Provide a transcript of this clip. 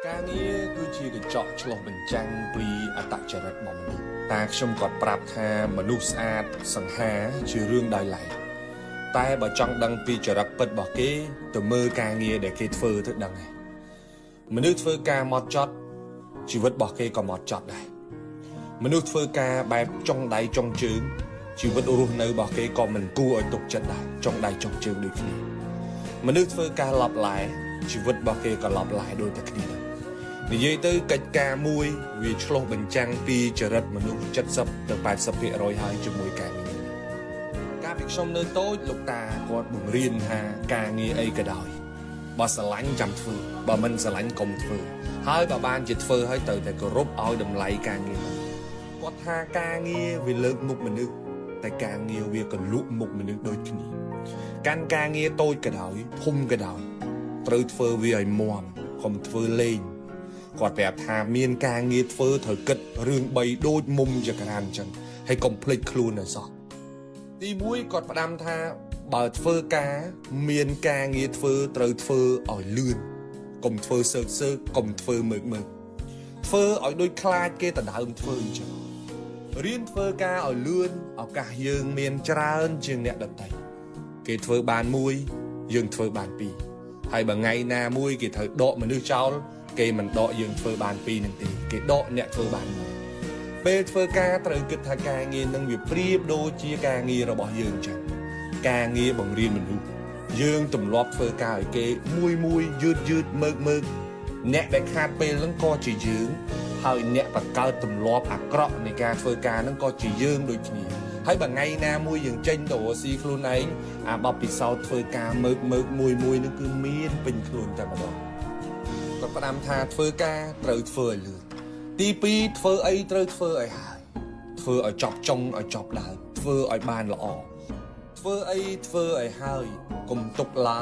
ការងារគឺជាកញ្ចក់ឆ្លុះបញ្ចាំងពីអត្តចរិតរបស់មនុស្សតាខ្ញុំគាត់ប្រាប់ថាមនុស្សស្អាតសង្ហាជារឿងដោយឡែកតែបើចង់ដឹងពីចរិតពិតរបស់គេទៅមើលការងារដែលគេធ្វើទៅដឹងហើយមនុស្សធ្វើការហ្មត់ចត់ជីវិតរបស់គេក៏ហ្មត់ចត់ដែរមនុស្សធ្វើការបែបចុងដៃចុងជើងជីវិតរស់នៅរបស់គេក៏មិនគួរឲ្យទុកចិត្តដែរចុងដៃចុងជើងដូចគ្នាមនុស្សធ្វើការឡប់ឡែជីវិតរបស់គេក៏ឡប់ឡែដូចតែគ្នាដែរនិយាយទៅកិច្ចការមួយវាឆ្លុះបញ្ចាំងពីចរិតមនុស្ស70ទៅ80%ហើយជាមួយការងារកាលពីខ្ញុំនៅតូចលោកតាគាត់បង្រៀនថាការងារអីក៏ដោយបើស្រឡាញ់ចាំធ្វើបើមិនស្រឡាញ់កុំធ្វើហើយបើបានជាធ្វើហើយត្រូវតែគោរពឲ្យតម្លៃការងារនោះគាត់ថាការងារវាលើកមុខមនុស្សតែការងារវាក៏លក់មុខមនុស្សដូចគ្នាកាន់ការងារតូចក៏ដោយធំក៏ដោយត្រូវធ្វើវាឲ្យមាំកុំធ្វើលេងគាត់ប្រាប់ថាមានការងារធ្វើត្រូវគិតរឿង3ដូចមុំចក្រានអញ្ចឹងហើយកុំភ្លេចខ្លួនឲ្យសោះទី1គាត់ផ្ដាំថាបើធ្វើការមានការងារធ្វើត្រូវធ្វើឲ្យលឿនកុំធ្វើសើកកុំធ្វើមើកធ្វើឲ្យដូចខ្លាចគេដដើមធ្វើអញ្ចឹងរៀនធ្វើការឲ្យលឿនឱកាសយើងមានច្រើនជាងអ្នកដទៃគេធ្វើបានមួយយើងធ្វើបានពីរហើយបើថ្ងៃណាមួយគេត្រូវដកមនុស្សចោលគេមិនដកយើងធ្វើបានពីរនឹងទេគេដកអ្នកធ្វើបានមួយពេលធ្វើការត្រូវគិតថាការងារនឹងវាប្រៀបដូចជាការងាររបស់យើងចឹងការងារបង្រៀនមនុស្សយើងទម្លាប់ធ្វើការឲ្យគេមួយយឺតមើកអ្នកដែលខាតពេលហ្នឹងក៏ជាយើងហើយអ្នកបង្កើតទម្លាប់អាក្រក់នៃការធ្វើការហ្នឹងក៏ជាយើងដូចគ្នាហើយបើថ្ងៃណាមួយយើងចេញទៅរកស៊ីខ្លួនឯងអាបបពិសោធន៍ធ្វើការមើកមួយហ្នឹងគឺមានពេញខ្លួនតែម្ដងគាត់ផ្ដាំថាធ្វើការត្រូវធ្វើឲ្យលឿនទី2ធ្វើអីត្រូវធ្វើឲ្យហើយធ្វើឲ្យចប់ចុងឲ្យចប់ដើមធ្វើឲ្យបានល្អធ្វើអីធ្វើឲ្យហើយកុំទុកឡើយ